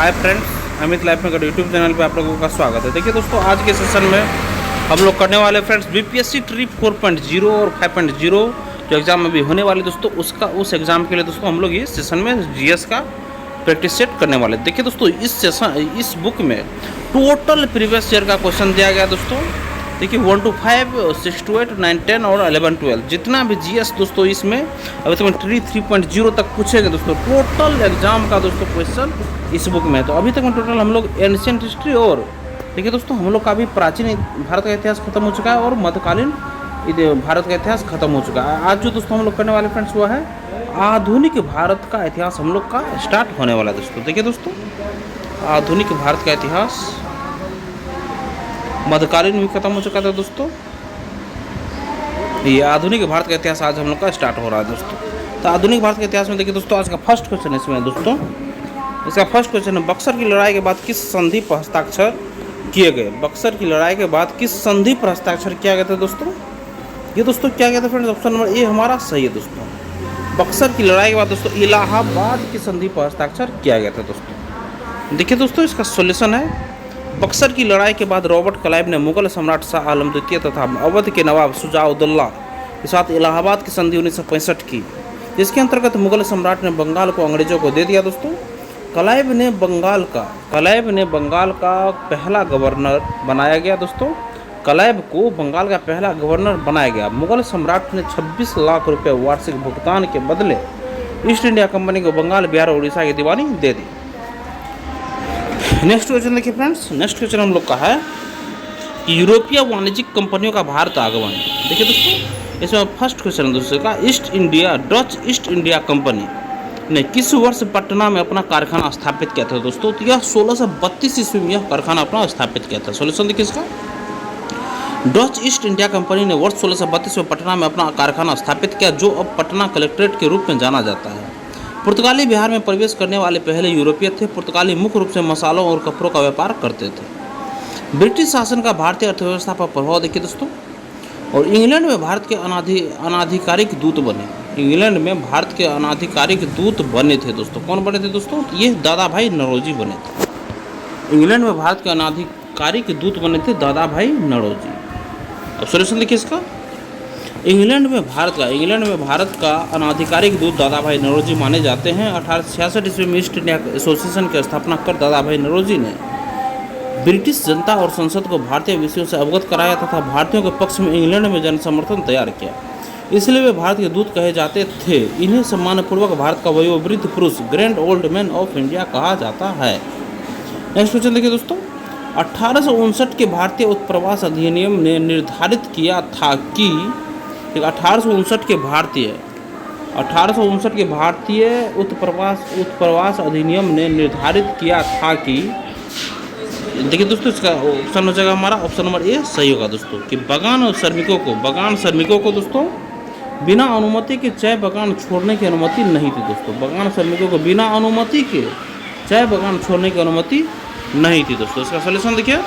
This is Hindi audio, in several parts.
हाय फ्रेंड्स, अमित लाइफ में यूट्यूब चैनल पे आप लोगों का स्वागत है। देखिए दोस्तों, आज के सेशन में हम लोग करने वाले फ्रेंड्स बीपीएससी ट्री 4.0 और 5.0 जो एग्ज़ाम अभी होने वाले दोस्तों उस एग्ज़ाम के लिए दोस्तों हम लोग इस सेशन में जीएस का प्रैक्टिस सेट करने वाले। देखिए दोस्तों, इस बुक में टोटल प्रीवियस ईयर का क्वेश्चन दिया गया दोस्तों। देखिए 1 to 5, 6 to 8, 9, 10 और 11, 12 जितना भी जीएस दोस्तों इसमें अभी तक ट्री 3.0 तक पूछेंगे दोस्तों। टोटल एग्जाम का दोस्तों क्वेश्चन इस बुक में है। तो अभी तक में टोटल हम लोग एंशिएंट हिस्ट्री और देखिए दोस्तों हम लोग का भी प्राचीन भारत का इतिहास खत्म हो चुका है और मध्यकालीन भारत का इतिहास खत्म हो चुका है। आज जो दोस्तों हम लोग करने वाले फ्रेंड्स वो है आधुनिक भारत का इतिहास हम लोग का स्टार्ट होने वाला है दोस्तों। देखिए दोस्तों, आधुनिक भारत का इतिहास मध्यकालीन भी खत्म हो चुका था दोस्तों। ये आधुनिक भारत का इतिहास आज हम लोग का स्टार्ट हो रहा है दोस्तों। तो आधुनिक भारत के इतिहास में देखिए दोस्तों, आज का फर्स्ट क्वेश्चन इसमें दोस्तों, इसका फर्स्ट क्वेश्चन है बक्सर की लड़ाई के बाद किस संधि पर हस्ताक्षर किए गए। बक्सर की लड़ाई के बाद किस संधि पर हस्ताक्षर किया गया था दोस्तों। ये दोस्तों क्या गया था फ्रेंड्स, ऑप्शन नंबर ए हमारा सही है दोस्तों। बक्सर की लड़ाई के बाद दोस्तों इलाहाबाद की संधि पर हस्ताक्षर किया गया था दोस्तों। देखिए दोस्तों, इसका सोल्यूशन है बक्सर की लड़ाई के बाद रॉबर्ट क्लाइव ने मुगल सम्राट शाह आलम द्वितीय तथा अवध के नवाब शुजाउद्दौला के साथ इलाहाबाद की संधि 1965 की, जिसके अंतर्गत मुगल सम्राट ने बंगाल को अंग्रेजों को दे दिया दोस्तों। क्लाइव ने बंगाल का पहला गवर्नर बनाया गया दोस्तों। क्लाइव को बंगाल का पहला गवर्नर बनाया गया। मुगल सम्राट ने 26 लाख रुपये वार्षिक भुगतान के बदले ईस्ट इंडिया कंपनी को बंगाल, बिहार और उड़ीसा की दीवानी दे दी। नेक्स्ट क्वेश्चन देखिए फ्रेंड्स, नेक्स्ट क्वेश्चन हम लोग का है कि यूरोपीय वाणिज्यिक कंपनियों का भारत आगमन। देखिए दोस्तों, इसमें फर्स्ट क्वेश्चन दूसरे का डच ईस्ट इंडिया कंपनी ने किस वर्ष पटना में अपना कारखाना स्थापित किया था दोस्तों। तो यह 1632 ईस्वी में यह कारखाना अपना स्थापित किया था। सोल्यूशन देखिए इसका, डच ईस्ट इंडिया कंपनी ने वर्ष 1632 में पटना में अपना कारखाना स्थापित किया, जो अब पटना कलेक्ट्रेट के रूप में जाना जाता है। पुर्तगाली बिहार में प्रवेश करने वाले पहले यूरोपीय थे। पुर्तगाली मुख्य रूप से मसालों और कपड़ों का व्यापार करते थे। ब्रिटिश शासन का भारतीय अर्थव्यवस्था पर प्रभाव देखिए दोस्तों। और इंग्लैंड में भारत के अनाधिकारिक दूत बने। इंग्लैंड में भारत के अनाधिकारिक दूत बने थे दोस्तों। कौन बने थे दोस्तों, ये दादा भाई नौरोजी बने थे। इंग्लैंड में भारत के अनाधिकारिक दूत बने थे दादा भाई नौरोजी। अब सोल्यूशन देखिए इसका, इंग्लैंड में भारत का अनाधिकारिक दूत दादा भाई नौरोजी माने जाते हैं। 1866 ईस्वी में ईस्ट इंडिया एसोसिएशन की स्थापना कर दादा भाई नौरोजी ने ब्रिटिश जनता और संसद को भारतीय विषयों से अवगत कराया तथा भारतीयों के पक्ष में इंग्लैंड में जन समर्थन तैयार किया। इसलिए वे भारत के दूत कहे जाते थे। इन्हें सम्मानपूर्वक भारत का वयोवृद्ध पुरुष, grand old man of India कहा जाता है। नेक्स्ट क्वेश्चन देखिए दोस्तों, 1859 के भारतीय उत्प्रवास अधिनियम ने निर्धारित किया था कि 1859 के भारतीय उत्प्रवास अधिनियम ने निर्धारित किया था कि देखिए दोस्तों, इसका ऑप्शन हो जाएगा हमारा ऑप्शन नंबर ए सही होगा दोस्तों कि बगान श्रमिकों को दोस्तों बिना अनुमति के चाय बगान छोड़ने की अनुमति नहीं थी दोस्तों। बगान श्रमिकों को बिना अनुमति के चाय बगान छोड़ने की अनुमति नहीं थी दोस्तों। इसका सॉल्यूशन देखिए,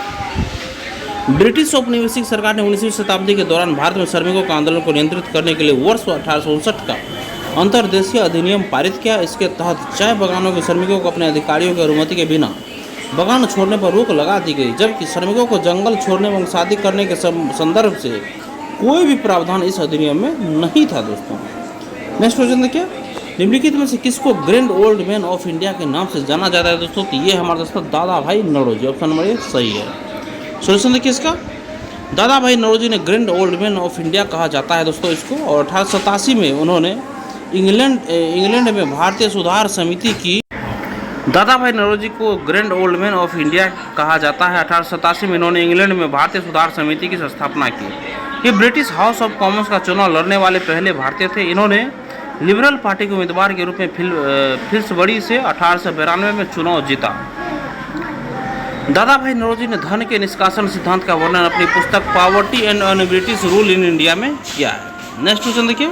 ब्रिटिश औपनिवेशिक सरकार ने 19वीं शताब्दी के दौरान भारत में श्रमिकों के आंदोलन को नियंत्रित करने के लिए वर्ष 1859 का अंतर्देशीय अधिनियम पारित किया। इसके तहत चाय बगानों के श्रमिकों को अपने अधिकारियों की अनुमति के बिना बगान छोड़ने पर रोक लगा दी गई, जबकि श्रमिकों को जंगल छोड़ने एवं शादी करने के संदर्भ से कोई भी प्रावधान इस अधिनियम में नहीं था दोस्तों। नेक्स्ट क्वेश्चन देखिए, निम्नलिखित में से किसको grand old man of India के नाम से जाना जाता है दोस्तों। तो ये हमारे दोस्तों दादा भाई नौरोजी, ऑप्शन नंबर ए सही है। सोल्यूशन देखिए इसका, दादा भाई नौरोजी ने grand old man of India कहा जाता है दोस्तों इसको। और 1887 में उन्होंने इंग्लैंड में भारतीय सुधार समिति की, दादा भाई नौरोजी को grand old man of India कहा जाता है। 1887 में इन्होंने इंग्लैंड में भारतीय सुधार समिति की स्थापना की। ये ब्रिटिश हाउस ऑफ कॉमन्स का चुनाव लड़ने वाले पहले भारतीय थे। इन्होंने लिबरल पार्टी के उम्मीदवार के रूप में फिल्सबरी से 1892 में चुनाव जीता। दादा भाई नौरोजी ने धन के निष्कासन सिद्धांत का वर्णन अपनी पुस्तक poverty and un British rule in India में किया है। नेक्स्ट क्वेश्चन देखिए,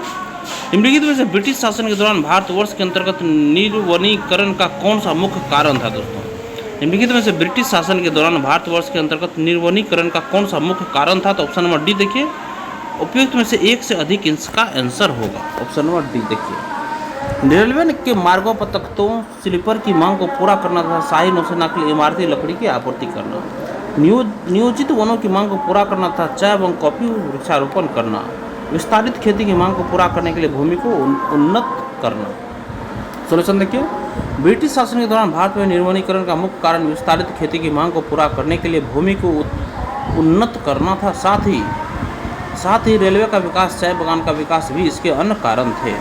निम्नलिखित में से ब्रिटिश शासन के दौरान भारतवर्ष के अंतर्गत निर्वनीकरण का कौन सा मुख्य कारण था दोस्तों। निम्नलिखित में से ब्रिटिश शासन के दौरान भारतवर्ष के अंतर्गत निर्वनीकरण का कौन सा मुख्य कारण था। तो ऑप्शन नंबर डी देखिए, उपयुक्त में से एक से अधिक इसका आंसर होगा। ऑप्शन नंबर डी देखिए, रेलवे के मार्गों पर तख्तों स्लीपर की मांग को पूरा करना तथा शाही नौसेना के लिए इमारती लकड़ी की आपूर्ति करना, नियोजित वनों की मांग को पूरा करना तथा चाय एवं कॉफी वृक्षारोपण करना, विस्तारित खेती की मांग को पूरा करने के लिए भूमि को उन्नत करना। सोल्यूशन देखिए, ब्रिटिश शासन के दौरान भारत में निर्वनीकरण का मुख्य कारण विस्तारित खेती की मांग को पूरा करने के लिए भूमि को उन्नत करना था। साथ ही रेलवे का विकास, चाय बागान का विकास भी इसके अन्य कारण थे,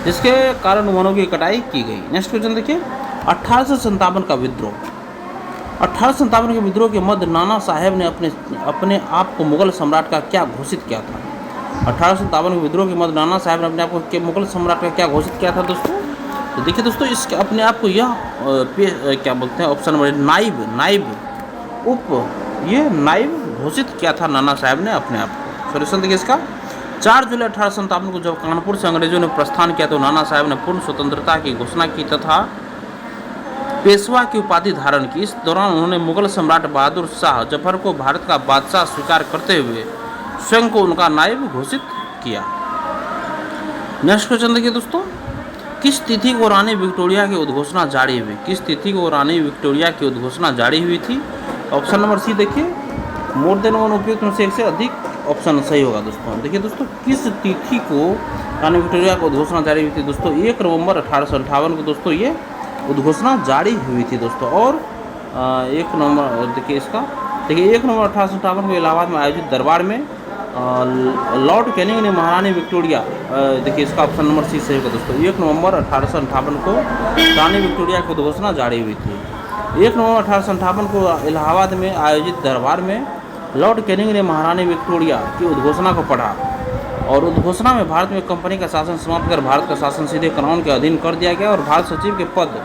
जिसके कारण वनों की कटाई की गई। नेक्स्ट क्वेश्चन देखिए, 1857 का विद्रोह। 1857 के विद्रोह के मध्य नाना साहेब ने अपने आप को मुगल सम्राट का क्या घोषित किया था? 1857 के विद्रोह के मध्य नाना साहेब ने अपने आप को मुगल सम्राट का क्या घोषित किया था दोस्तों? तो देखिए दोस्तों, इसके अपने आप को यह क्या बोलते हैं, ऑप्शन नंबर नाइब घोषित किया था नाना साहेब ने अपने आप को। सोल्यूशन देखिए इसका, 4 जुलाई 1857 को जब कानपुर से अंग्रेजों ने प्रस्थान किया तो नाना साहेब ने पूर्ण स्वतंत्रता की घोषणा की तथा पेशवा की उपाधि धारण की। इस दौरान उन्होंने मुगल सम्राट बहादुर शाह जफर को भारत का बादशाह स्वीकार करते हुए स्वयं को उनका नायब घोषित किया। नेक्स्ट क्वेश्चन देखिए दोस्तों, किस तिथि को रानी विक्टोरिया की उद्घोषणा जारी हुई? किस तिथि को रानी विक्टोरिया की उद्घोषणा जारी हुई थी? ऑप्शन नंबर सी देखिए, मोर देन वन उपयुक्त में से एक से अधिक ऑप्शन सही होगा दोस्तों। देखिए दोस्तों, किस तिथि को रानी विक्टोरिया को उद्घोषणा जारी हुई थी दोस्तों? 1 नवंबर 1858 को दोस्तों ये उद्घोषणा जारी हुई थी दोस्तों। और 1 नवंबर देखिए इसका, देखिए 1 नवंबर 1858 को इलाहाबाद में आयोजित दरबार में लॉर्ड कैनिंग ने महारानी विक्टोरिया, देखिए इसका ऑप्शन नंबर सी सही होगा दोस्तों। 1 नवंबर 1858 को रानी विक्टोरिया की उद्घोषणा जारी हुई थी। 1 नवंबर 1858 को इलाहाबाद में आयोजित दरबार में लॉर्ड कैनिंग ने महारानी विक्टोरिया की उद्घोषणा को पढ़ा और उद्घोषणा में भारत में कंपनी का शासन समाप्त कर भारत का शासन सीधे क्राउन के अधीन कर दिया गया और भारत सचिव के पद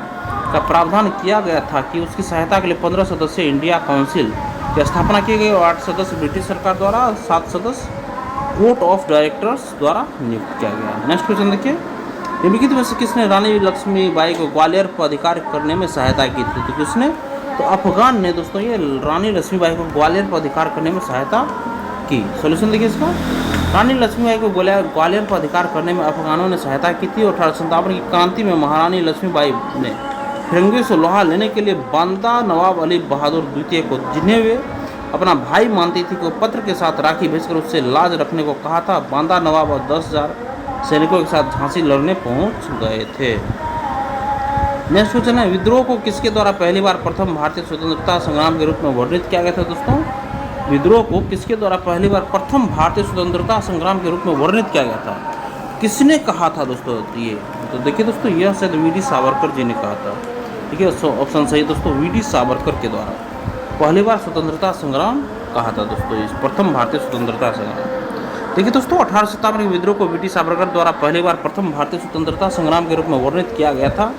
का प्रावधान किया गया था कि उसकी सहायता के लिए 15 सदस्यीय इंडिया काउंसिल की स्थापना की गई और 8 सदस्य ब्रिटिश सरकार द्वारा, 7 सदस्य कोर्ट ऑफ डायरेक्टर्स द्वारा नियुक्त किया गया। नेक्स्ट क्वेश्चन देखिए, निम्नलिखित में से किसने रानी लक्ष्मीबाई को ग्वालियर पर अधिकार करने में सहायता की थी? तो किसने? तो अफगान ने दोस्तों ये रानी लक्ष्मीबाई को ग्वालियर पर अधिकार करने में सहायता की। सोल्यूशन देखिए इसका, रानी लक्ष्मीबाई को ग्वालियर पर अधिकार करने में अफगानों ने सहायता की थी और 1857 की क्रांति में महारानी लक्ष्मीबाई ने फिरंगी से लोहा लेने के लिए बांदा नवाब अली बहादुर द्वितीय को, जिन्हें वे अपना भाई मानती थी, को पत्र के साथ राखी भेजकर उससे लाज रखने को कहा था। बांदा नवाब और 10,000 सैनिकों के साथ झांसी लड़ने पहुंच गए थे। नेक्स्ट क्वेश्चन है, विद्रोह को किसके द्वारा पहली बार प्रथम भारतीय स्वतंत्रता संग्राम के रूप में वर्णित किया गया था दोस्तों? विद्रोह को किसके द्वारा पहली बार प्रथम भारतीय स्वतंत्रता संग्राम के रूप में वर्णित किया गया था? किसने कहा था दोस्तों ये? तो देखिए दोस्तों, यह शायद वी.डी. सावरकर जी ने कहा था। ठीक है, ऑप्शन सही दोस्तों, वी.डी. सावरकर के द्वारा पहली बार स्वतंत्रता संग्राम कहा था दोस्तों, इस प्रथम भारतीय स्वतंत्रता संग्राम। देखिए दोस्तों, 1857 के विद्रोह को वी.डी. सावरकर द्वारा पहली बार प्रथम भारतीय स्वतंत्रता संग्राम के रूप में वर्णित किया गया था।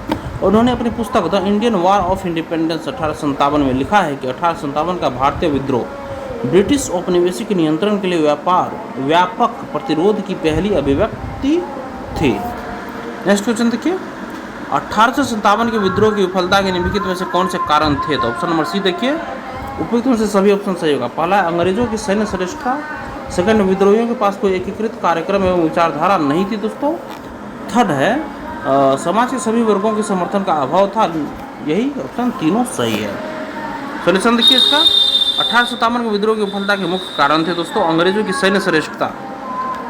उन्होंने अपनी पुस्तक the Indian war of independence 1857 में लिखा है कि 1857 का भारतीय विद्रोह ब्रिटिश औपनिवेशिक नियंत्रण के लिए व्यापक प्रतिरोध की पहली अभिव्यक्ति थी। नेक्स्ट क्वेश्चन देखिए, 1857 के विद्रोह की विफलता के निम्नलिखित में से कौन से कारण थे? तो ऑप्शन नंबर सी देखिए, उपयुक्त में से सभी ऑप्शन सही होगा। पहला, अंग्रेजों की सैन्य श्रेष्ठता। सेकंड, विद्रोहियों के पास कोई एकीकृत कार्यक्रम एवं विचारधारा नहीं थी दोस्तों। थर्ड है, समाज के सभी वर्गों के समर्थन का अभाव था। यही ऑप्शन तीनों सही है। सोल्यूशन देखिए इसका, 1857 के विद्रोह की विफलता के मुख्य कारण थे दोस्तों अंग्रेजों की सैन्य श्रेष्ठता,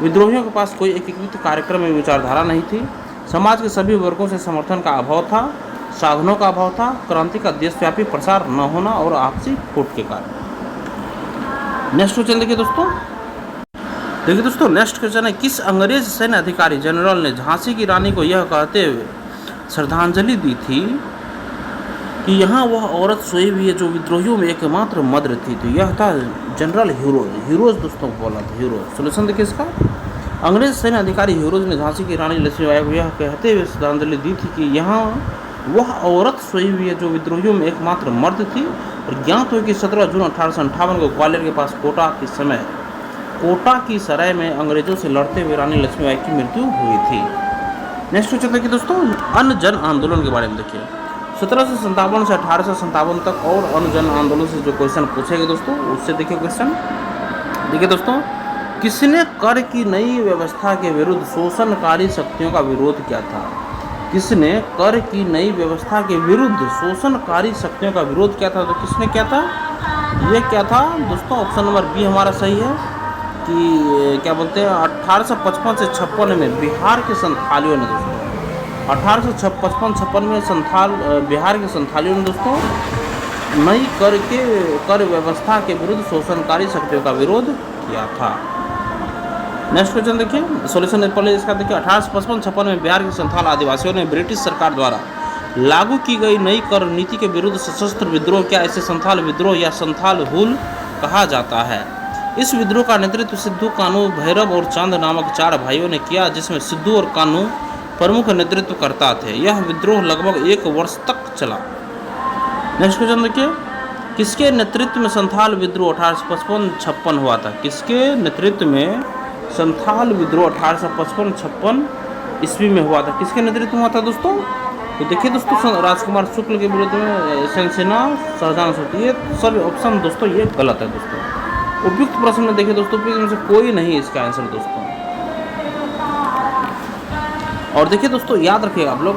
विद्रोहियों के पास कोई एकीकृत कार्यक्रम एवं विचारधारा नहीं थी, समाज के सभी वर्गों से समर्थन का अभाव था, साधनों का अभाव था, क्रांति का देशव्यापी प्रसार न होना और आपसी फूट के कारण। नेक्स्ट क्वेश्चन देखिए दोस्तों, नेक्स्ट क्वेश्चन है, किस अंग्रेज सैन्य अधिकारी जनरल ने झांसी की रानी को यह कहते हुए श्रद्धांजलि दी थी कि यहाँ वह औरत सोई हुई है जो विद्रोहियों में एकमात्र मद्र थी? तो यह था जनरल हीरोज दोस्तों बोला था, हीरोज। सोल्यूशन देखिए इसका, अंग्रेज सैन्य अधिकारी हीरोज ने झांसी की रानी लक्ष्मीबाई को यह कहते हुए श्रद्धांजलि दी थी कि यहाँ वह औरत सोई हुई है जो विद्रोहियों में एकमात्र मर्द थी। और ज्ञात हुई कि 17 जून 1858 को ग्वालियर के पास कोटा की सराय में अंग्रेजों से लड़ते हुए रानी लक्ष्मीबाई की मृत्यु हुई थी। नेक्स्ट क्वेश्चन देखिए दोस्तों, अन्य जन आंदोलन के बारे में देखिए। 1757 से 1857 तक और अन्य जन आंदोलन से जो क्वेश्चन पूछेंगे दोस्तों, उससे देखिए क्वेश्चन। देखिए दोस्तों, किसने कर की नई व्यवस्था के विरुद्ध शोषणकारी शक्तियों का विरोध किया था? किसने कर की नई व्यवस्था के विरुद्ध शोषणकारी शक्तियों का विरोध किया था? तो किसने किया था? ये क्या था दोस्तों? ऑप्शन नंबर बी हमारा सही है कि क्या बोलते हैं 1855 से 56 में बिहार के संथालियों ने दोस्तों 1855-56 में बिहार के संथालियों ने दोस्तों नई कर व्यवस्था के विरुद्ध शोषणकारी शक्तियों का विरोध किया था। नेक्स्ट क्वेश्चन देखिए, सॉल्यूशन पहले इसका देखिए। 1855-56 में बिहार के संथाल आदिवासियों ने ब्रिटिश सरकार द्वारा लागू की गई नई कर नीति के विरुद्ध सशस्त्र विद्रोह किया। इसे संथाल विद्रोह या संथाल हुल कहा जाता है। इस विद्रोह का नेतृत्व सिद्धू, कानू, भैरव और चांद नामक 4 भाइयों ने किया, जिसमें सिद्धू और कानू प्रमुख नेतृत्व करता थे। यह विद्रोह लगभग 1 वर्ष तक चला। नेक्स्ट क्वेश्चन देखिए, किसके नेतृत्व में संथाल विद्रोह 1855-56 हुआ था? किसके नेतृत्व में संथाल विद्रोह 1855-56 ईस्वी में हुआ था? किसके नेतृत्व में हुआ था दोस्तों? तो देखिए दोस्तों, राजकुमार शुक्ल के विरुद्ध में सेना शाहजहां सोती है। सभी ऑप्शन दोस्तों ये गलत है दोस्तों। उपयुक्त प्रश्न में देखिए दोस्तों, उपयुक्त में से कोई नहीं इसका आंसर दोस्तों। और देखिए दोस्तों, याद रखिएगा आप लोग,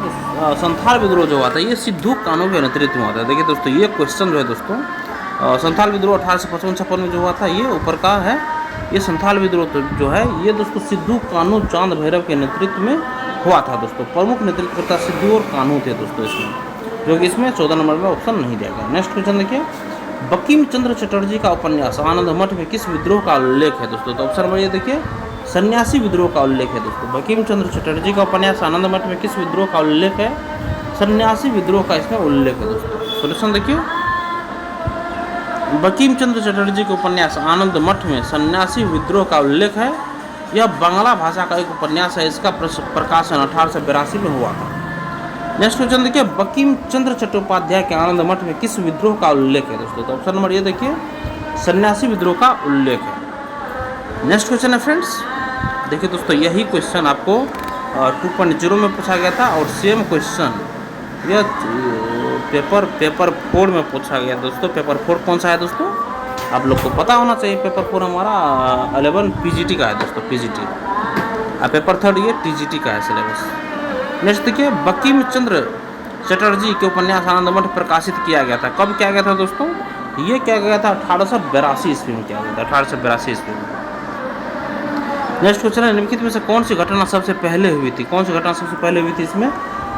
संथाल विद्रोह जो हुआ था ये सिद्धू, कानू के नेतृत्व में हुआ था। देखिए दोस्तों, ये क्वेश्चन जो है दोस्तों, संथाल विद्रोह 1855-56 में जो हुआ था ये ऊपर का है। ये संथाल विद्रोह जो है ये दोस्तों सिद्धू, कानू, चांद, भैरव के नेतृत्व में हुआ था दोस्तों। प्रमुख नेतृत्वकर्ता सिद्धू और कानू थे दोस्तों इसमें, जो कि इसमें 14 नंबर में ऑप्शन नहीं दिया गया। नेक्स्ट क्वेश्चन देखिए, बंकिम चंद्र चटर्जी का उपन्यास आनंद मठ में किस विद्रोह का उल्लेख है दोस्तों? तो ऑप्शन नंबर ये देखिए, सन्यासी विद्रोह का उल्लेख है दोस्तों। बंकिम चंद्र चटर्जी का उपन्यास आनंद मठ में किस विद्रोह का उल्लेख है? सन्यासी विद्रोह का इसमें उल्लेख है दोस्तों। सॉल्यूशन देखिए, बंकिम चंद्र चटर्जी के उपन्यास आनंद मठ में सन्यासी विद्रोह का उल्लेख है। यह बांग्ला भाषा का एक उपन्यास है। इसका प्रकाशन 1882 में हुआ था। नेक्स्ट क्वेश्चन देखिए, बंकिम चंद्र चट्टोपाध्याय के आनंद मठ में किस विद्रोह का उल्लेख है दोस्तों? तो ऑप्शन नंबर ये देखिए, सन्यासी विद्रोह का उल्लेख है। नेक्स्ट क्वेश्चन है फ्रेंड्स, देखिए दोस्तों, यही क्वेश्चन आपको 2.0 में पूछा गया था और सेम क्वेश्चन यह पेपर 4 में पूछा गया दोस्तों। पेपर 4 कौन सा है दोस्तों? आप लोग को पता होना चाहिए। पेपर 4 हमारा 11 पीजीटी का है दोस्तों, पीजीटी। और पेपर 3 ये टीजीटी का है सिलेबस। नेक्स्ट देखिए, बंकिम चंद्र चटर्जी के उपन्यास आनंद मठ प्रकाशित किया गया था। कब किया गया था दोस्तों? ये किया गया था 1882 ईस्वी में किया गया था, 1882 ईस्वी में। नेक्स्ट क्वेश्चन है, निम्नलिखित में से कौन सी घटना सबसे पहले हुई थी? कौन सी घटना सबसे पहले हुई थी इसमें?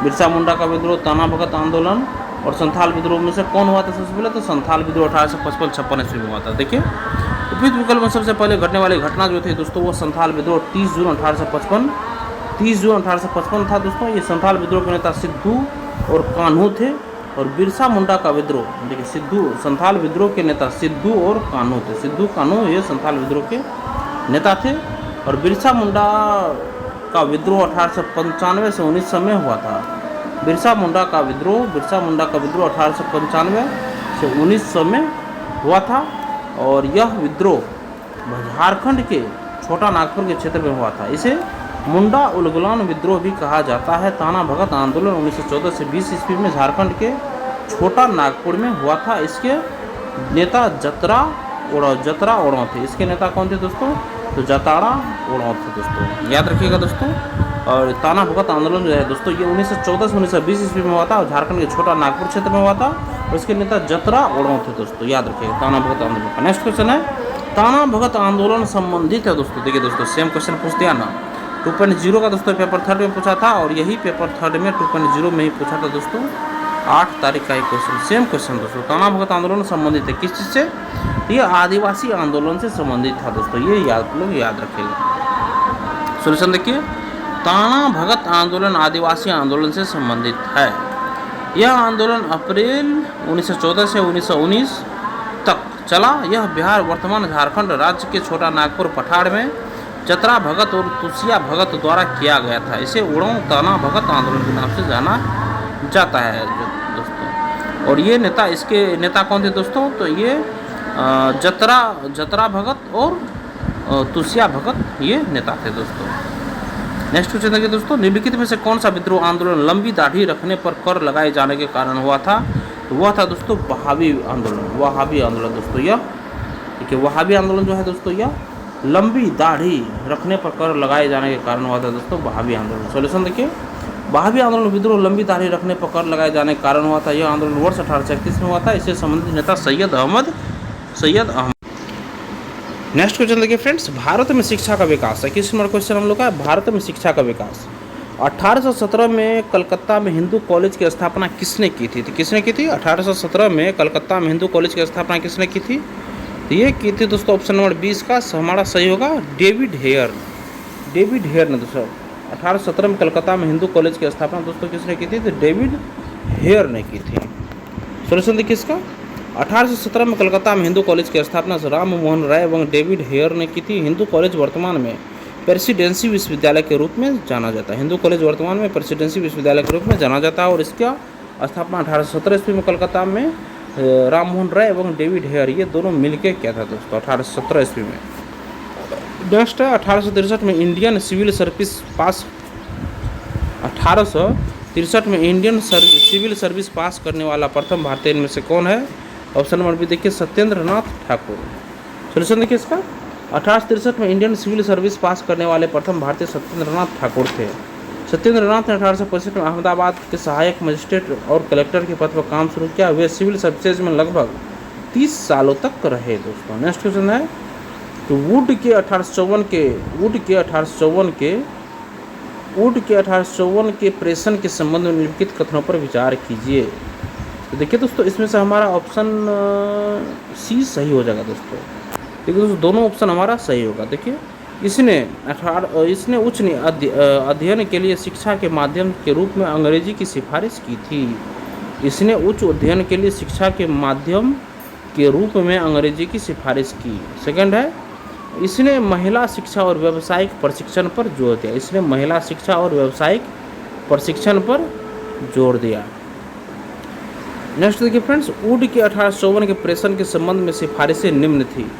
बिरसा मुंडा का विद्रोह, ताना भगत आंदोलन और संथाल विद्रोह में से कौन हुआ था सबसे पहले? तो संथाल विद्रोह 1855-56 ईस्वी में हुआ था। देखिए, उपयुक्त विकल्प में सबसे पहले घटने वाली घटना जो थी दोस्तों वो संथाल विद्रोह 30 जून 1855 था दोस्तों। ये संथाल विद्रोह के नेता सिद्धू और कान्हू थे। और बिरसा मुंडा का विद्रोह, देखिए संथाल विद्रोह के नेता सिद्धू और कान्हू थे। सिद्धू, कान्हू ये संथाल विद्रोह के नेता थे। और बिरसा मुंडा का विद्रोह 1895 से 1900 में हुआ था। बिरसा मुंडा का विद्रोह 1895 से 1900 में हुआ था। और यह विद्रोह झारखंड के छोटा नागपुर के क्षेत्र में हुआ था। इसे मुंडा उलगुलान विद्रोह भी कहा जाता है। ताना भगत आंदोलन 1914 से 20 ईस्वी में झारखंड के छोटा नागपुर में हुआ था। इसके नेता जतरा ओड़ाव थे। इसके नेता कौन थे दोस्तों? तो जताड़ा ओड़ाव थे दोस्तों, याद रखिएगा दोस्तों। और ताना भगत आंदोलन जो है दोस्तों ये 1914 से 1920 ईस्वी में हुआ था और झारखंड के छोटा नागपुर क्षेत्र में हुआ था। और इसके नेता जतरा ओड़ाव थे दोस्तों, याद रखिएगा ताना भगत आंदोलन का। नेक्स्ट क्वेश्चन है, ताना भगत आंदोलन संबंधित है दोस्तों। देखिए दोस्तों, सेम क्वेश्चन पूछ दिया ना। 2.0 का दोस्तों पेपर 3 में पूछा था और यही पेपर 3 में 2.0 में ही पूछा था दोस्तों। 8 तारीख का एक क्वेश्चन, सेम क्वेश्चन दोस्तों। ताना भगत आंदोलन संबंधित है किस चीज़ से? ये आदिवासी आंदोलन से संबंधित था दोस्तों, ये आप लोग याद रखिएगा। सॉल्यूशन देखिए, ताना भगत आंदोलन आदिवासी आंदोलन से संबंधित है। यह आंदोलन अप्रैल 1914 से 1919 तक चला। यह बिहार वर्तमान झारखंड राज्य के छोटा नागपुर पठार में जतरा भगत और तुसिया भगत द्वारा किया गया था। इसे उड़ाव ताना भगत आंदोलन के नाम से जाना जाता है दोस्तों। और ये नेता, इसके नेता कौन थे दोस्तों? तो ये जतरा भगत और तुसिया भगत ये नेता थे दोस्तों। नेक्स्ट क्वेश्चन देखिए दोस्तों, निम्नलिखित में से कौन सा विद्रोह आंदोलन लंबी दाढ़ी रखने पर कर लगाए जाने के कारण हुआ था? तो वह था दोस्तों वहाबी आंदोलन दोस्तों। यह देखिए, वहाबी आंदोलन जो है दोस्तों यह लंबी दाढ़ी रखने पर कर लगाए जाने के कारण हुआ था दोस्तों, वहाबी आंदोलन। सॉल्यूशन देखिए, वहाबी आंदोलन विद्रोह लंबी दाढ़ी रखने पर कर लगाए जाने के कारण हुआ था। यह आंदोलन वर्ष 1831 में हुआ था। इससे संबंधित नेता सैयद अहमद। नेक्स्ट क्वेश्चन देखिए फ्रेंड्स, भारत में शिक्षा का विकास है। किस नंबर क्वेश्चन हम लोग का, भारत में शिक्षा का विकास। 1817 में कलकत्ता में हिंदू कॉलेज की स्थापना किसने की थी? तो किसने की थी 1817 में कलकत्ता में हिंदू कॉलेज की स्थापना किसने की थी? तो ये की थी दोस्तों ऑप्शन नंबर 20 का हमारा सही होगा डेविड हेयर। डेविड हेयर ने दोस्तों 1817 में कलकत्ता में हिंदू कॉलेज की स्थापना दोस्तों किसने की थी? तो डेविड हेयर ने की थी। सोल्यूशन देखिए इसका, 1817 में कलकत्ता में हिंदू कॉलेज की स्थापना राम मोहन राय एवं डेविड हेयर ने की थी। हिंदू कॉलेज वर्तमान में प्रेसिडेंसी विश्वविद्यालय के रूप में जाना जाता है। हिंदू कॉलेज वर्तमान में प्रेसिडेंसी विश्वविद्यालय के रूप में जाना जाता है और इसका स्थापना 1817 ईस्वी में कलकत्ता में राम मोहन राय एवं डेविड हेयर ये दोनों मिलकर किया था दोस्तों 1817 ईस्वी में। नेक्स्ट है 1863 में इंडियन सिविल सर्विस पास 1863 में इंडियन सिविल सर्विस पास करने वाला प्रथम भारतीय इनमें से कौन है? ऑप्शन नंबर बी देखिए सत्येंद्र नाथ ठाकुर। सोल्यूशन देखिए इसका, 1863 में इंडियन सिविल सर्विस पास करने वाले प्रथम भारतीय सत्येंद्र नाथ ठाकुर थे। सत्येंद्र नाथ ने 1865 में अहमदाबाद के सहायक मजिस्ट्रेट और कलेक्टर के पद पर काम शुरू किया। वे सिविल सर्विसेज में लगभग 30 सालों तक रहे दोस्तों। नेक्स्ट क्वेश्चन है, तो वुड के 1854 के प्रेषण के संबंध में निम्नलिखित कथनों पर विचार कीजिए। तो देखिए दोस्तों इसमें से हमारा ऑप्शन सी सही हो जाएगा दोस्तों। देखिए दोस्तों दोनों ऑप्शन हमारा सही होगा। देखिए इसने उच्च अध्ययन के लिए शिक्षा के माध्यम के रूप में अंग्रेजी की सिफारिश की थी। इसने उच्च अध्ययन के लिए शिक्षा के माध्यम के रूप में अंग्रेजी की सिफारिश की। सेकंड है, इसने महिला शिक्षा और व्यावसायिक प्रशिक्षण पर जोर दिया। इसने महिला शिक्षा और व्यावसायिक प्रशिक्षण पर जोर दिया। नेक्स्ट देखिए फ्रेंड्स, वुड के 1854 के प्रेषण के संबंध में सिफारिशें निम्न थी।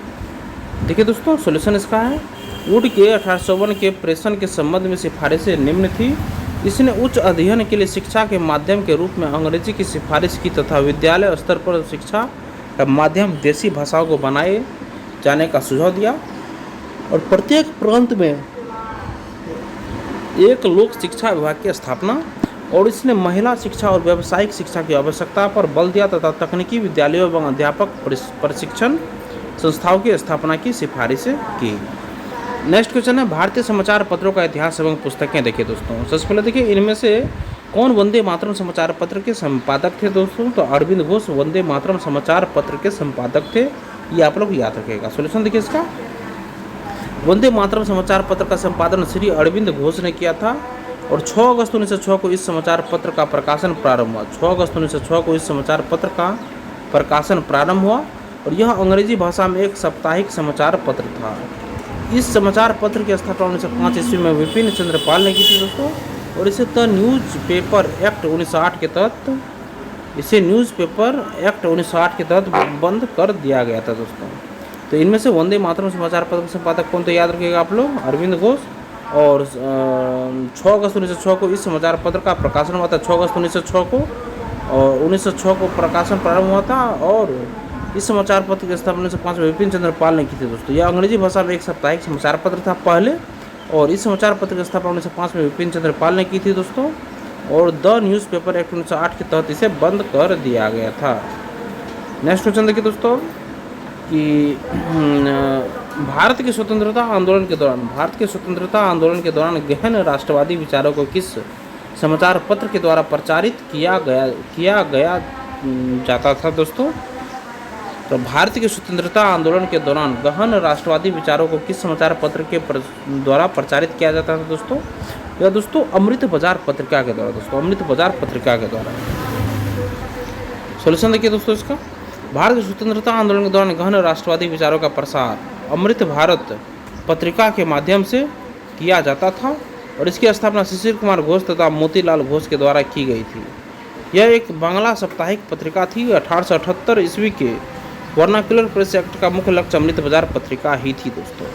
देखिए दोस्तों सॉल्यूशन इसका है, वुड के 1854 के प्रेषण के संबंध में सिफारिशें निम्न थी। इसने उच्च अध्ययन के लिए शिक्षा के माध्यम के रूप में अंग्रेजी की सिफारिश की तथा विद्यालय स्तर पर शिक्षा का माध्यम देसी भाषाओं को बनाए जाने का सुझाव दिया और प्रत्येक प्रांत में एक लोक शिक्षा विभाग की स्थापना और इसने महिला शिक्षा और व्यावसायिक शिक्षा की आवश्यकता पर बल दिया तथा तकनीकी विद्यालयों एवं अध्यापक प्रशिक्षण संस्थाओं की स्थापना की सिफारिशें की। नेक्स्ट क्वेश्चन है, भारतीय समाचार पत्रों का इतिहास एवं पुस्तकें। देखिए दोस्तों सबसे पहले देखिए इनमें से कौन वंदे मातरम समाचार पत्र के संपादक थे दोस्तों? तो अरविंद घोष वंदे मातरम समाचार पत्र के संपादक थे, ये आप लोग याद रखिएगा। सोल्यूशन देखिए इसका, वंदे मातरम समाचार पत्र का संपादन श्री अरविंद घोष ने किया था और 6 अगस्त 1906 को इस समाचार पत्र का प्रकाशन प्रारंभ हुआ। 6 अगस्त 1906 को इस समाचार पत्र का प्रकाशन प्रारंभ हुआ और यह अंग्रेजी भाषा में एक साप्ताहिक समाचार पत्र था। इस समाचार पत्र की स्थापना 1905 ईस्वी में विपिन चंद्र पाल ने की थी दोस्तों और इसे द न्यूज़ पेपर एक्ट 1908 के तहत के तहत बंद कर दिया गया था दोस्तों। तो इनमें से वंदे मातरम समाचार पत्र के संपादक कौन थे याद रखिएगा आप लोग, अरविंद घोष। और 6 अगस्त 1906 को इस समाचार पत्र का प्रकाशन हुआ था। 6 अगस्त 1906 को प्रकाशन प्रारंभ हुआ था और इस समाचार पत्र की स्थापना 1905 में विपिन चंद्र पाल ने की थी दोस्तों। यह अंग्रेजी भाषा में एक साप्ताहिक समाचार पत्र था पहले और इस समाचार पत्र की स्थापना 1905 में विपिन चंद्र पाल ने की थी दोस्तों और द न्यूज़ पेपर एक्ट 1908 के तहत इसे बंद कर दिया गया था। नेक्स्ट क्वेश्चन देखिए दोस्तों कि भारत के स्वतंत्रता आंदोलन के दौरान गहन राष्ट्रवादी विचारों को किस समाचार पत्र के द्वारा प्रचारित किया गया जाता था दोस्तों? तो भारत के स्वतंत्रता आंदोलन के दौरान गहन राष्ट्रवादी विचारों को किस समाचार पत्र के द्वारा प्रचारित किया जाता था दोस्तों? या दोस्तों अमृत बाजार पत्रिका के द्वारा दोस्तों, अमृत बाजार पत्रिका के द्वारा। सोल्यूशन देखिए दोस्तों इसका, भारत के स्वतंत्रता आंदोलन के दौरान गहन राष्ट्रवादी विचारों का प्रसार अमृत भारत पत्रिका के माध्यम से किया जाता था और इसकी स्थापना शिशिर कुमार घोष तथा मोतीलाल घोष के द्वारा की गई थी। यह एक बांग्ला साप्ताहिक पत्रिका थी। 1878 ईस्वी के वर्नाक्युलर प्रेस एक्ट का मुख्य लक्ष्य अमृत बाजार पत्रिका ही थी दोस्तों।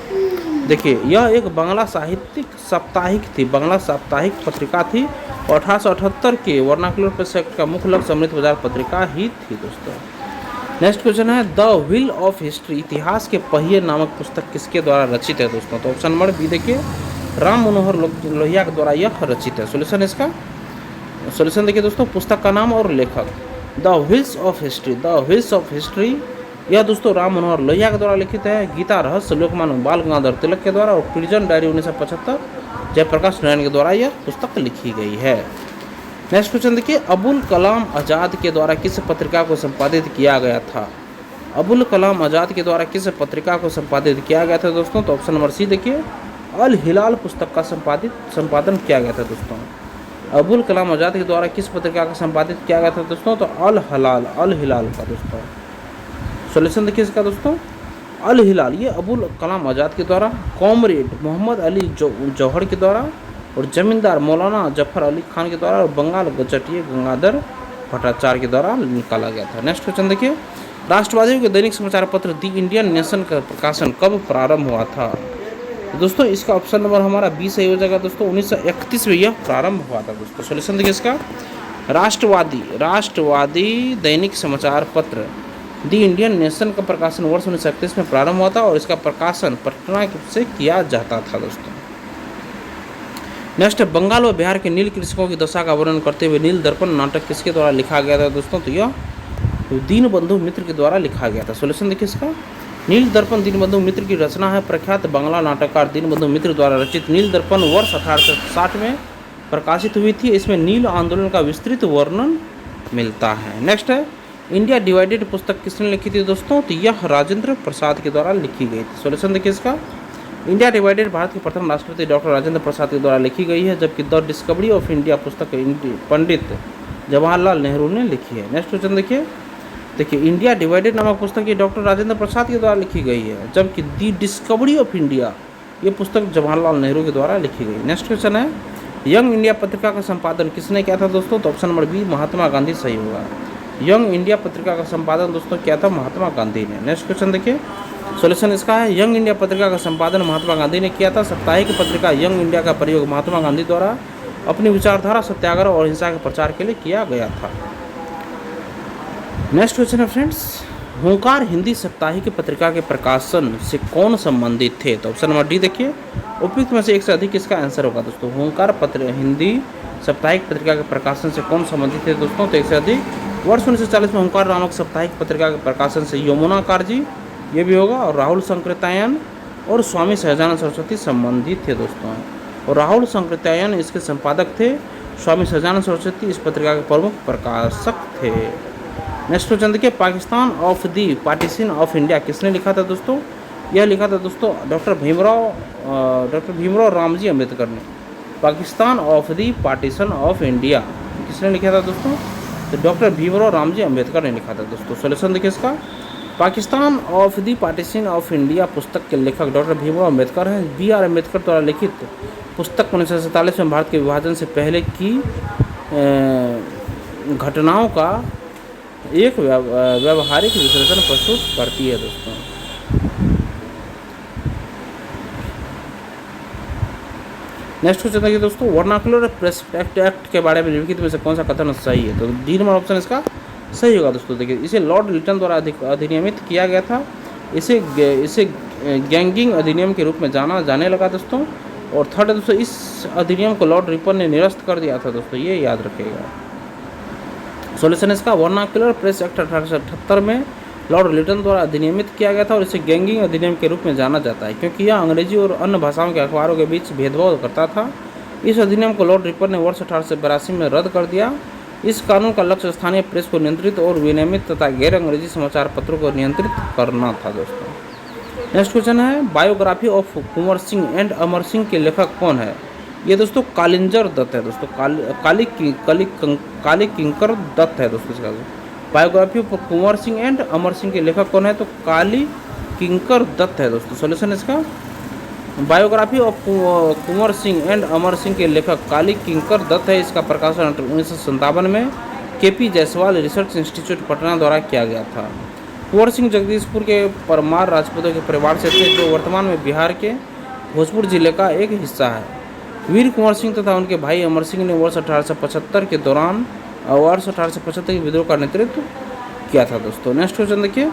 देखिए यह एक बांग्ला साहित्यिक साप्ताहिक थी, बांग्ला साप्ताहिक पत्रिका थी और 1878 के वर्नाक्युलर प्रेस एक्ट का मुख्य लक्ष्य अमृत बाजार पत्रिका ही थी दोस्तों। नेक्स्ट क्वेश्चन है, द व्हील ऑफ हिस्ट्री इतिहास के पहिए नामक पुस्तक किसके द्वारा रचित है दोस्तों? तो ऑप्शन नंबर बी देखिए, राम मनोहर लोहिया के द्वारा यह रचित है। सोल्यूशन इसका, सॉल्यूशन देखिए दोस्तों, पुस्तक का नाम और लेखक, the wheels of history. The wheels of history यह दोस्तों राम मनोहर लोहिया के द्वारा लिखित है। गीता रहस्य लोकमान्य बाल गंगाधर तिलक के द्वारा, और प्रिजन डायरी 1975 जयप्रकाश नारायण के द्वारा यह पुस्तक लिखी गई है। नेक्स्ट क्वेश्चन देखिए, अबुल कलाम आज़ाद के द्वारा किस पत्रिका को संपादित किया गया था? अबुल कलाम आज़ाद के द्वारा किस पत्रिका को संपादित किया गया था दोस्तों? तो ऑप्शन नंबर सी देखिए, अल हिलाल पुस्तक का संपादन किया गया था दोस्तों। अबुल कलाम आज़ाद के द्वारा किस पत्रिका का संपादित किया गया था दोस्तों? तो अल हिलाल का दोस्तों। सॉल्यूशन देखिए इसका दोस्तों, अल हिलाल ये अबुल कलाम आज़ाद के द्वारा, कॉमरेड मोहम्मद अली जौहर के द्वारा, और जमींदार मौलाना जफर अली खान के द्वारा, और बंगाल गजटिए गंगाधर भट्टाचार्य के द्वारा निकाला गया था। नेक्स्ट क्वेश्चन देखिए, राष्ट्रवादियों के दैनिक समाचार पत्र दी इंडियन नेशन का प्रकाशन कब प्रारंभ हुआ था? दोस्तों इसका ऑप्शन नंबर हमारा बी सही हो जाएगा दोस्तों, 1931 में यह प्रारंभ हुआ था दोस्तों। सॉल्यूशन देखिए इसका, राष्ट्रवादी दैनिक समाचार पत्र दी इंडियन नेशन का प्रकाशन वर्ष 1931 में प्रारंभ हुआ था, और इसका प्रकाशन पटना से किया जाता था दोस्तों। नेक्स्ट, बंगाल व बिहार के नील कृषकों की दशा का वर्णन करते हुए नील दर्पण नाटक किसके द्वारा लिखा गया था दोस्तों? तो यह दीनबंधु मित्र के द्वारा लिखा गया था। सॉल्यूशन देखिए इसका, नील दर्पण दीनबंधु मित्र की रचना है। प्रख्यात बांग्ला नाटककार दीनबंधु मित्र द्वारा रचित नील दर्पण वर्ष 1860 में प्रकाशित हुई थी। इसमें नील आंदोलन का विस्तृत वर्णन मिलता है। नेक्स्ट है, इंडिया डिवाइडेड पुस्तक किसने लिखी थी दोस्तों? तो यह राजेंद्र प्रसाद के द्वारा लिखी गई थी। सॉल्यूशन देखिए इसका, इंडिया डिवाइडेड भारत के प्रथम राष्ट्रपति डॉक्टर राजेंद्र प्रसाद के द्वारा लिखी गई है, जबकि द डिस्कवरी ऑफ इंडिया पुस्तक पंडित जवाहरलाल नेहरू ने लिखी है। नेक्स्ट क्वेश्चन देखिए, इंडिया डिवाइडेड नामक पुस्तक ये डॉक्टर राजेंद्र प्रसाद के द्वारा लिखी गई है, जबकि द डिस्कवरी ऑफ इंडिया ये पुस्तक जवाहरलाल नेहरू के द्वारा लिखी गई। नेक्स्ट क्वेश्चन है, यंग इंडिया पत्रिका का संपादन किसने किया था दोस्तों? तो option number B Mahatma Gandhi सही होगा। यंग इंडिया पत्रिका का संपादन दोस्तों किया था महात्मा गांधी ने। नेक्स्ट क्वेश्चन देखिए, सॉल्यूशन इसका है, यंग इंडिया पत्रिका का संपादन महात्मा गांधी ने किया था। साप्ताहिक पत्रिका यंग इंडिया का प्रयोग महात्मा गांधी द्वारा अपनी विचारधारा, सत्याग्रह और हिंसा के प्रचार के लिए किया गया था। नेक्स्ट क्वेश्चन है फ्रेंड्स, हुंकार हिंदी साप्ताहिक पत्रिका के प्रकाशन से कौन संबंधित थे? तो ऑप्शन नंबर डी देखिए, उपयुक्त में से एक से अधिक इसका आंसर होगा दोस्तों। हुंकार हिंदी साप्ताहिक पत्रिका के प्रकाशन से कौन संबंधित थे दोस्तों? तो एक से अधिक। वर्ष 1940 में हुंकार नामक साप्ताहिक पत्रिका के प्रकाशन से यमुना कारजी ये भी होगा, और राहुल संकृत्यायन और स्वामी सहजानंद सरस्वती संबंधित थे दोस्तों। और राहुल संकृत्यायन इसके संपादक थे, स्वामी सहजानंद सरस्वती इस पत्रिका के प्रमुख प्रकाशक थे। नेक्स्ट क्वेश्चन देखिए, Pakistan of the partition of India किसने लिखा था दोस्तों? यह लिखा था दोस्तों डॉक्टर भीमराव रामजी अम्बेडकर ने। Pakistan of the partition of India किसने लिखा था दोस्तों? तो डॉक्टर भीमराव रामजी अम्बेडकर ने लिखा था दोस्तों। सॉल्यूशन देखिए इसका, Pakistan of the partition of India पुस्तक के लेखक डॉक्टर भीमराव अम्बेडकर हैं। B.R. अम्बेडकर द्वारा लिखित पुस्तक 1947 में भारत के विभाजन से पहले की घटनाओं का एक व्यावहारिक विश्लेषण प्रस्तुत करती है दोस्तों। नेक्स्ट क्वेश्चन देखिए दोस्तों, वर्नाकुलर प्रेस एक्ट के बारे में निम्नलिखित में से कौन सा कथन सही है? तो डी नंबर ऑप्शन इसका सही होगा दोस्तों। देखिए, इसे लॉर्ड लिटन द्वारा अधिनियमित किया गया था। इसे गैंगिंग अधिनियम के रूप में जाने लगा दोस्तों। और थर्ड दोस्तों, इस अधिनियम को लॉर्ड रिपन ने निरस्त कर दिया था दोस्तों, ये याद रखिएगा। सॉल्यूशन इसका, वर्नाकुलर प्रेस एक्ट 1878 में लॉर्ड लिटन द्वारा अधिनियमित किया गया था, और इसे गैंगिंग अधिनियम के रूप में जाना जाता है क्योंकि यह अंग्रेजी और अन्य भाषाओं के अखबारों के बीच भेदभाव करता था। इस अधिनियम को लॉर्ड रिपन ने वर्ष 1882 में रद्द कर दिया। इस कानून का लक्ष्य स्थानीय प्रेस को नियंत्रित और विनियमित तथा गैर अंग्रेजी समाचार पत्रों को नियंत्रित करना था दोस्तों। नेक्स्ट क्वेश्चन है, biography of Kunwar Singh and Amar Singh के लेखक कौन है? ये दोस्तों कालिंजर दत्त है दोस्तों। काली किंकर दत्त है दोस्तों इसका। Biography of Kunwar Singh and Amar Singh के लेखक कौन है? तो काली किंकर दत्त है दोस्तों। सॉल्यूशन इसका, biography of Kunwar Singh and Amar Singh के लेखक काली किंकर दत्त है। इसका प्रकाशन 1957 में KP Jaiswal research institute Patna द्वारा किया गया था। कुंवर सिंह जगदीशपुर के परमार राजपूतों के परिवार से थे, जो वर्तमान में बिहार के भोजपुर जिले का एक हिस्सा है। वीर कुंवर सिंह तथा उनके भाई अमर सिंह ने वर्ष 1875 के दौरान के विद्रोह का नेतृत्व किया था दोस्तों। नेक्स्ट क्वेश्चन देखिए,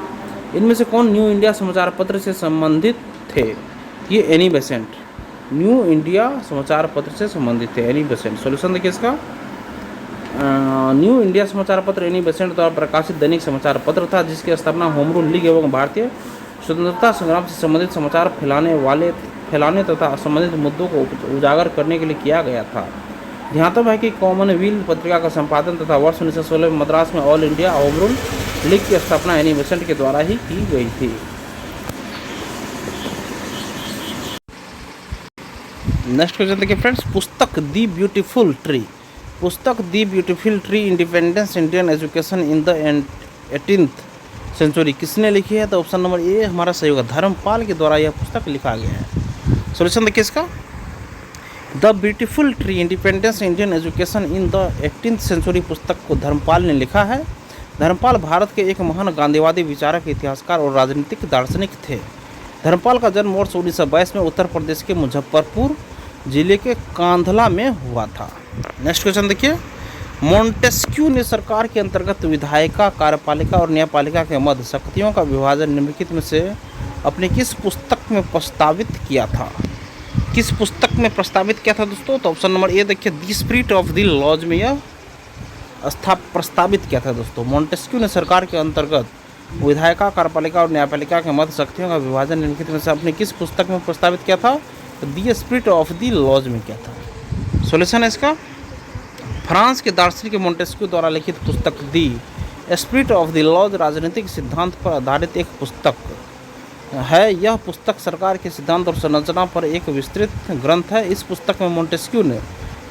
इनमें से कौन न्यू इंडिया समाचार पत्र से संबंधित थे? ये एनी बेसेंट न्यू इंडिया समाचार पत्र से संबंधित थे, एनी बेसेंट। सॉल्यूशन देखिए इसका, न्यू इंडिया समाचार पत्र एनी बेसेंट द्वारा प्रकाशित दैनिक समाचार पत्र था, जिसकी स्थापना होम रूल लीग एवं भारतीय स्वतंत्रता संग्राम से संबंधित समाचार फैलाने तथा असंबंधित मुद्दों को उजागर करने के लिए किया गया था। ध्यातव्य है कि कॉमनवेल्थ पत्रिका का संपादन तथा वर्ष 1916 में मद्रास में all India home rule league की स्थापना एनी बेसेंट के द्वारा ही की गई थी। नेक्स्ट क्वेश्चन देखिए फ्रेंड्स, पुस्तक दी ब्यूटीफुल ट्री, पुस्तक the beautiful tree independence Indian education in the 18th century किसने लिखी है? तो ऑप्शन नंबर ए हमारा सही होगा, धर्मपाल के द्वारा यह पुस्तक लिखा गया है। सॉल्यूशन देखिए इसका, the beautiful tree independence Indian education in the 18th century पुस्तक को धर्मपाल ने लिखा है। धर्मपाल भारत के एक महान गांधीवादी विचारक, इतिहासकार और राजनीतिक दार्शनिक थे। धर्मपाल का जन्म वर्ष 1922 में उत्तर प्रदेश के मुजफ्फरपुर जिले के कांधला में हुआ था। नेक्स्ट क्वेश्चन देखिए, मोंटेस्क्यू ने सरकार के अंतर्गत विधायिका, कार्यपालिका और न्यायपालिका के मध्य शक्तियों का विभाजन निम्नलिखित में से अपनी किस पुस्तक में प्रस्तावित किया था? किस पुस्तक में प्रस्तावित किया था दोस्तों? तो ऑप्शन नंबर ए देखिए, the spirit of the laws में यह प्रस्तावित किया था दोस्तों। मोंटेस्क्यू ने सरकार के अंतर्गत विधायिका, कार्यपालिका और न्यायपालिका के मध्य शक्तियों का विभाजन निम्नलिखित में से अपनी किस पुस्तक में प्रस्तावित किया था? तो the spirit of the laws में किया था। सॉल्यूशन है इसका, फ्रांस के दार्शनिक मोंटेस्क्यू द्वारा लिखित पुस्तक the spirit of the laws राजनीतिक सिद्धांत पर आधारित एक पुस्तक है। यह पुस्तक सरकार के सिद्धांत और संरचना पर एक विस्तृत ग्रंथ है। इस पुस्तक में मोंटेस्क्यू ने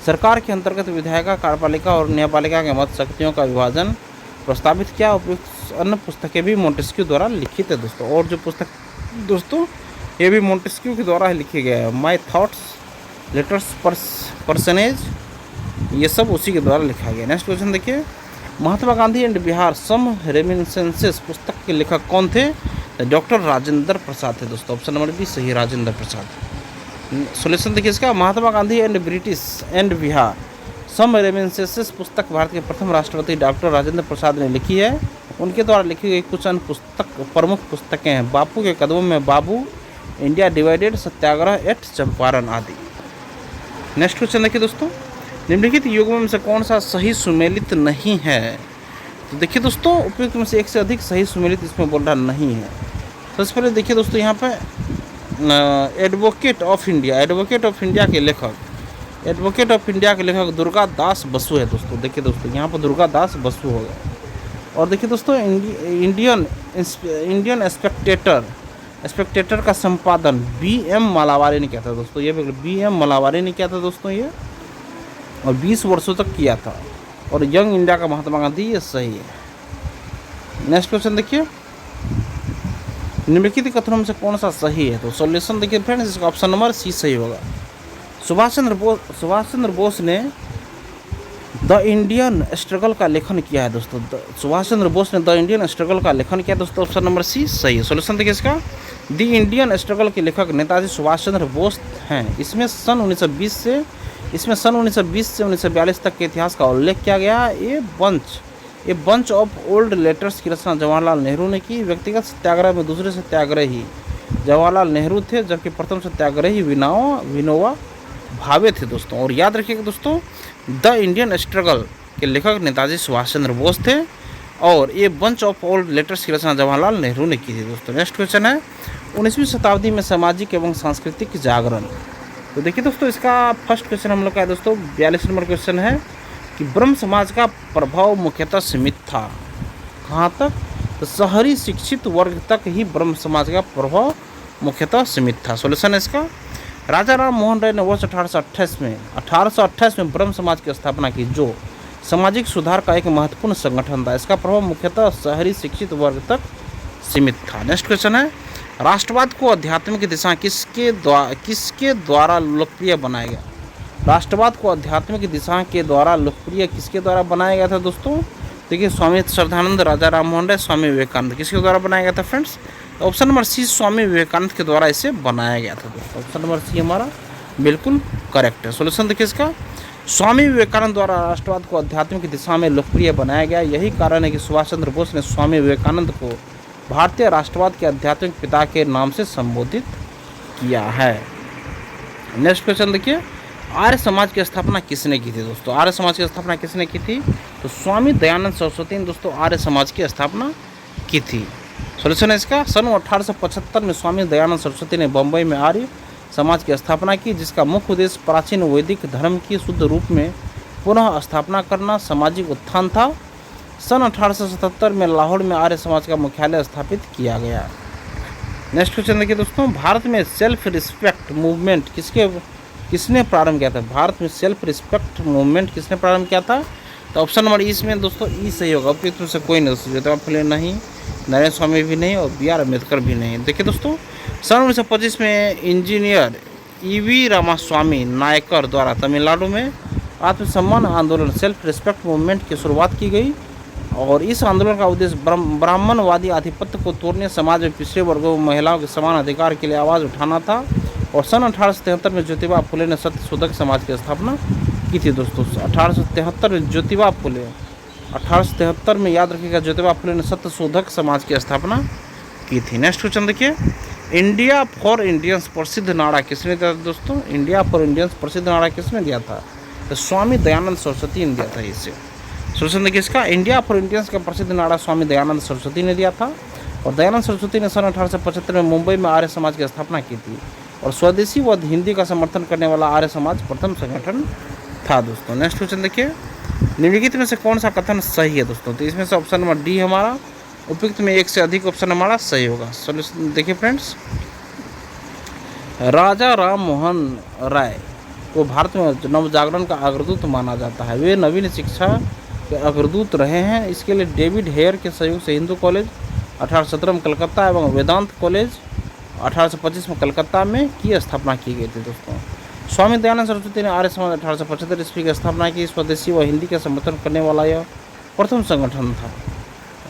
सरकार के अंतर्गत विधायिका, कार्यपालिका और न्यायपालिका के मध्य शक्तियों का विभाजन प्रस्तावित किया। उपयुक्त अन्य पुस्तकें भी मोंटेस्क्यू द्वारा लिखित है दोस्तों। और जो पुस्तक दोस्तों ये भी मोंटेस्क्यू के द्वारा लिखी गया है, माई थॉट्स, लेटर्स, पर्सनेज, ये सब उसी के द्वारा लिखा गया। नेक्स्ट क्वेश्चन देखिए, महात्मा Gandhi and Bihar some reminiscences पुस्तक के लेखक कौन थे? डॉक्टर राजेंद्र प्रसाद थे दोस्तों। ऑप्शन नंबर बी सही, राजेंद्र प्रसाद। सॉल्यूशन देखिए इसका, Mahatma Gandhi and British and Bihar some reminiscences पुस्तक भारत के प्रथम राष्ट्रपति डॉक्टर राजेंद्र प्रसाद ने लिखी है। उनके द्वारा लिखी गई कुछ अन्य प्रमुख पुस्तकें हैं, बापू के कदमों में बाबू, इंडिया डिवाइडेड, सत्याग्रह एट चंपारण आदि। नेक्स्ट क्वेश्चन देखिए दोस्तों, निम्नलिखित युग्मों में से कौन सा सही सुमेलित नहीं है? तो देखिए दोस्तों, उपयुक्त में से एक से अधिक सही सुमेलित इसमें बोल रहा नहीं है। सबसे पहले देखिए दोस्तों, यहाँ पे advocate of India, advocate of India के लेखक दुर्गा दास बसु है दोस्तों। देखिए दोस्तों, यहाँ पर दुर्गा दास बसु हो गया। और देखिए दोस्तों, इंडियन स्पेक्टेटर का संपादन BM मालावारी ने किया था दोस्तों। ये BM मालावारी ने किया था दोस्तों ये, और 20 वर्षों तक किया था। और यंग इंडिया का महात्मा गांधी, ये सही है। नेक्स्ट क्वेश्चन देखिए, निम्नलिखित कथनों में से कौन सा सही है? तो सॉल्यूशन देखिए फ्रेंड्स, इसका ऑप्शन नंबर सी सही होगा। सुभाष चंद्र बोस ने द इंडियन स्ट्रगल का लेखन किया है दोस्तों। सुभाष चंद्र बोस ने द इंडियन स्ट्रगल का लेखन किया दोस्तों। ऑप्शन नंबर सी सही है। सॉल्यूशन देखिए इसका, द इंडियन स्ट्रगल के लेखक नेताजी सुभाष चंद्र बोस हैं। इसमें सन 1920 से 1942 तक के इतिहास का उल्लेख किया गया है। A bunch of old letters की रचना जवाहरलाल नेहरू ने की। व्यक्तिगत सत्याग्रह में दूसरे सत्याग्रही जवाहरलाल नेहरू थे, जबकि प्रथम सत्याग्रही विनोबा भावे थे दोस्तों। और याद रखिएगा दोस्तों, द इंडियन स्ट्रगल के लेखक नेताजी सुभाष चंद्र बोस थे, और ये बंच ऑफ ओल्ड लेटर्स की रचना जवाहरलाल नेहरू ने की थी दोस्तों। नेक्स्ट क्वेश्चन है, 19वीं शताब्दी में सामाजिक एवं सांस्कृतिक जागरण। तो देखिए दोस्तों, इसका फर्स्ट क्वेश्चन हम लोग का है दोस्तों, 42 नंबर क्वेश्चन है कि ब्रह्म समाज का प्रभाव मुख्यतः सीमित था। कहाँ तक? तो शहरी शिक्षित वर्ग तक ही ब्रह्म समाज का प्रभाव मुख्यतः सीमित था। सॉल्यूशन है इसका, राजा राम मोहन राय ने वर्ष 1828 में ब्रह्म समाज की स्थापना की, जो सामाजिक सुधार का एक महत्वपूर्ण संगठन था। इसका प्रभाव मुख्यतः शहरी शिक्षित वर्ग तक सीमित था। नेक्स्ट क्वेश्चन है, राष्ट्रवाद को आध्यात्मिक दिशा किसके द्वारा लोकप्रिय बनाया गया? राष्ट्रवाद को आध्यात्मिक दिशा के द्वारा लोकप्रिय किसके द्वारा बनाया गया था दोस्तों? देखिए, स्वामी श्रद्धानंद, राजा राम मोहन राय, स्वामी विवेकानंद, किसके द्वारा बनाया गया था friends? Option number C, Swami Vivekananda के द्वारा इसे बनाया गया था दोस्तों। ऑप्शन नंबर सी हमारा बिल्कुल करेक्ट है। सॉल्यूशन देखिए इसका, स्वामी विवेकानंद द्वारा राष्ट्रवाद को आध्यात्मिक दिशा में लोकप्रिय बनाया गया। यही कारण है कि सुभाष चंद्र बोस ने स्वामी विवेकानंद को भारतीय राष्ट्रवाद के आध्यात्मिक पिता के नाम से संबोधित किया है। नेक्स्ट क्वेश्चन देखिए, आर्य समाज की स्थापना किसने की थी दोस्तों? आर्य समाज की स्थापना किसने की थी? तो स्वामी दयानंद सरस्वती ने दोस्तों आर्य समाज की स्थापना की थी। सोल्यूशन है इसका, सन 1875 में स्वामी दयानंद सरस्वती ने बम्बई में आर्य समाज की स्थापना की, जिसका मुख्य उद्देश्य प्राचीन वैदिक धर्म की शुद्ध रूप में पुनः स्थापना करना, सामाजिक उत्थान था। सन 1877 में लाहौर में आर्य समाज का मुख्यालय स्थापित किया गया। नेक्स्ट क्वेश्चन देखिए दोस्तों, भारत में सेल्फ रिस्पेक्ट मूवमेंट किसने प्रारंभ किया था? भारत में सेल्फ रिस्पेक्ट मूवमेंट किसने प्रारंभ किया था? तो ऑप्शन नंबर इसमें दोस्तों ई सही होगा। उपयुक्त में से कोई नहीं दोस्तों, ज्योतिबा फुले नहीं, नारायण स्वामी भी नहीं और बी आर अम्बेडकर भी नहीं। देखिए दोस्तों, सन 1925 में इंजीनियर ईवी रामास्वामी नायकर द्वारा तमिलनाडु में आत्मसम्मान आंदोलन सेल्फ रिस्पेक्ट मूवमेंट की शुरुआत की गई और इस आंदोलन का उद्देश्य ब्राह्मणवादी आधिपत्य को तोड़ने, समाज में पिछड़े वर्गों व महिलाओं के समान अधिकार के लिए आवाज़ उठाना था। और सन 1873 में ज्योतिबा फुले ने सत्यशोधक समाज की स्थापना की थी दोस्तों। 1873 में ज्योतिबा फुले 1873 में याद रखिएगा, ज्योतिबा फुले ने सत्यशोधक समाज की स्थापना की थी। नेक्स्ट क्वेश्चन देखिए, इंडिया फॉर इंडियंस प्रसिद्ध नारा किसने दिया था दोस्तों? इंडिया फॉर इंडियंस प्रसिद्ध नारा किसने दिया था? तो स्वामी दयानंद सरस्वती ने दिया था इसे। सोल्यूशन देखिए इसका, इंडिया फॉर इंडियंस का प्रसिद्ध नारा स्वामी दयानंद सरस्वती ने दिया था। और दयानंद सरस्वती ने सन 1875 में मुंबई में आर्य समाज की स्थापना की थी और स्वदेशी व हिंदी का समर्थन करने वाला आर्य समाज प्रथम संगठन था दोस्तों। नेक्स्ट क्वेश्चन देखिए, निम्नलिखित में से कौन सा कथन सही है दोस्तों? तो इसमें से ऑप्शन नंबर डी हमारा उपयुक्त में एक से अधिक ऑप्शन हमारा सही होगा। सोल्यूशन देखिए फ्रेंड्स, राजा राम मोहन राय को भारत में नवजागरण का अग्रदूत माना जाता है। वे नवीन शिक्षा के अग्रदूत रहे हैं। इसके लिए डेविड हेयर के सहयोग से हिंदू कॉलेज 1817 में कलकत्ता एवं वेदांत कॉलेज 1825 में कलकत्ता में की स्थापना की गई थी दोस्तों। स्वामी दयानंद सरस्वती ने आर्य समाज 1875 ईस्वी की स्थापना की। स्वदेशी व हिंदी का समर्थन करने वाला यह प्रथम संगठन था।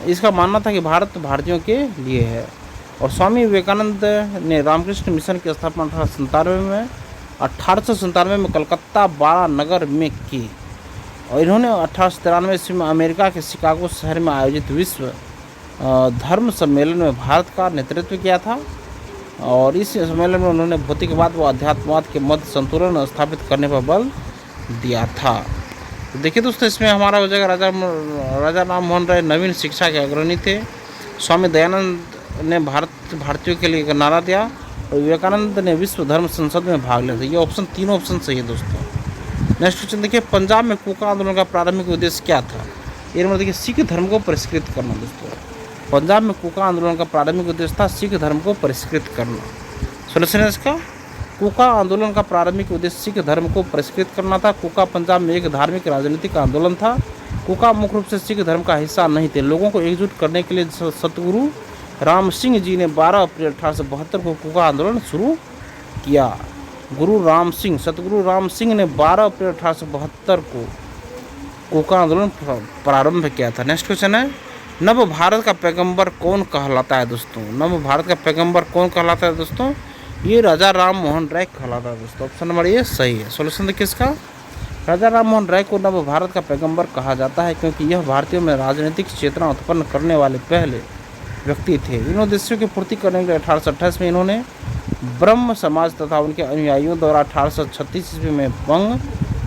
इसका मानना था कि भारत भारतीयों के लिए है। और स्वामी विवेकानंद ने रामकृष्ण मिशन की स्थापना 1897 में कलकत्ता बाड़ा नगर में की। और इन्होंने 1893 ईस्वी में अमेरिका के शिकागो शहर में आयोजित विश्व धर्म सम्मेलन में भारत का नेतृत्व किया था। और इस सम्मेलन में उन्होंने भौतिकवाद व अध्यात्मवाद के मध्य संतुलन स्थापित करने पर बल दिया था। तो देखिए दोस्तों, इसमें हमारा हो जाएगा राजा राम मोहन राय नवीन शिक्षा के अग्रणी थे। स्वामी दयानंद ने भारतीयों के लिए एक नारा दिया और विवेकानंद ने विश्व धर्म संसद में भाग लिया था। ये ऑप्शन तीनों ऑप्शन सही है दोस्तों। नेक्स्ट क्वेश्चन देखिए, पंजाब में कूका आंदोलन का प्रारंभिक उद्देश्य क्या था? ये नंबर देखिए, सिख धर्म को परिष्कृत करना दोस्तों। पंजाब में कूका आंदोलन का प्रारंभिक उद्देश्य था सिख धर्म को परिष्कृत करना। सोल्यूशन है इसका, कूका आंदोलन का प्रारंभिक उद्देश्य सिख धर्म को परिष्कृत करना था। कूका पंजाब में एक धार्मिक राजनीतिक आंदोलन था। कूका मुख्य रूप से सिख धर्म का हिस्सा नहीं थे। लोगों को एकजुट करने के लिए सतगुरु राम सिंह जी ने 12 अप्रैल 1872 को कूका आंदोलन शुरू किया। सतगुरु राम सिंह ने 12 अप्रैल 1872 को कूका आंदोलन प्रारंभ किया था। नेक्स्ट क्वेश्चन है, नव भारत का पैगंबर कौन कहलाता है दोस्तों? नव भारत का पैगंबर कौन कहलाता है दोस्तों? ये राजा राम मोहन राय कहलाता है दोस्तों। ऑप्शन नंबर ये सही है। सोल्यूशन देखिए इसका, राजा राम मोहन राय को नव भारत का पैगंबर कहा जाता है क्योंकि यह भारतीयों में राजनीतिक चेतना उत्पन्न करने वाले पहले व्यक्ति थे। इन उद्देश्यों की पूर्ति करने के लिए 1828 में इन्होंने ब्रह्म समाज तथा उनके अनुयायियों द्वारा 1836 ईस्वी में बंग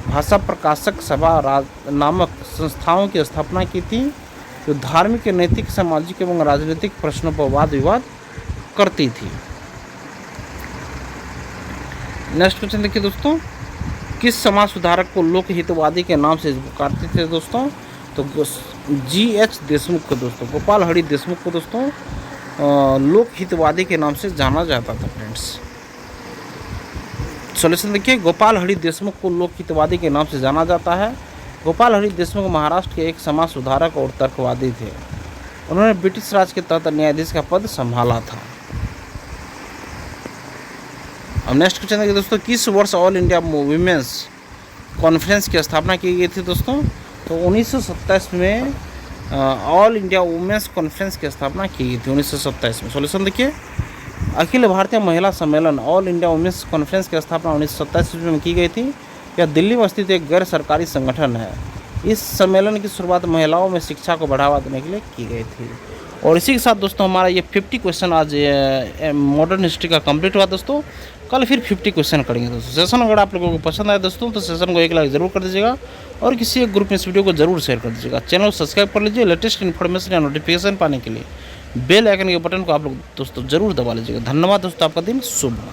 भाषा प्रकाशक सभा नामक संस्थाओं की स्थापना की थी, जो धार्मिक, नैतिक, सामाजिक एवं राजनीतिक प्रश्नों पर वाद विवाद करती थी। नेक्स्ट क्वेश्चन देखिए दोस्तों, किस समाज सुधारक को लोक हितवादी के नाम से पुकारते थे दोस्तों? तो GH देशमुख को दोस्तों, गोपाल हरि देशमुख को दोस्तों लोक हितवादी के नाम से जाना जाता था फ्रेंड्स। सोल्यूशन देखिए, गोपाल हरि देशमुख को लोक हितवादी के नाम से जाना जाता है। गोपाल हरि देशमुख महाराष्ट्र के एक समाज सुधारक और तर्कवादी थे। उन्होंने ब्रिटिश राज के तहत न्यायाधीश का पद संभाला था। अब नेक्स्ट क्वेश्चन देखिए दोस्तों, किस वर्ष ऑल इंडिया वुमेन्स कॉन्फ्रेंस की स्थापना की गई थी दोस्तों? तो 1927 में ऑल इंडिया वुमेन्स कॉन्फ्रेंस की स्थापना की गई थी 1927 में। सोल्यूशन देखिए, अखिल भारतीय महिला सम्मेलन ऑल इंडिया वुमेन्स कॉन्फ्रेंस की स्थापना 1927 में की गई थी। यह दिल्ली में स्थित एक गैर सरकारी संगठन है। इस सम्मेलन की शुरुआत महिलाओं में शिक्षा को बढ़ावा देने के लिए की गई थी। और इसी के साथ दोस्तों हमारा ये 50 क्वेश्चन आज मॉडर्न हिस्ट्री का कंप्लीट हुआ दोस्तों। कल फिर 50 क्वेश्चन करेंगे दोस्तों। सेशन अगर आप लोगों को पसंद आया दोस्तों तो सेशन को एक लाइक ज़रूर कर दीजिएगा और किसी एक ग्रुप में इस वीडियो को जरूर शेयर कर दीजिएगा। चैनल को सब्सक्राइब कर लीजिए लेटेस्ट इन्फॉर्मेशन या नोटिफिकेशन पाने के लिए बेल आइकन के बटन को आप लोग दोस्तों जरूर दबा लीजिएगा। धन्यवाद दोस्तों, आपका दिन शुभ हो।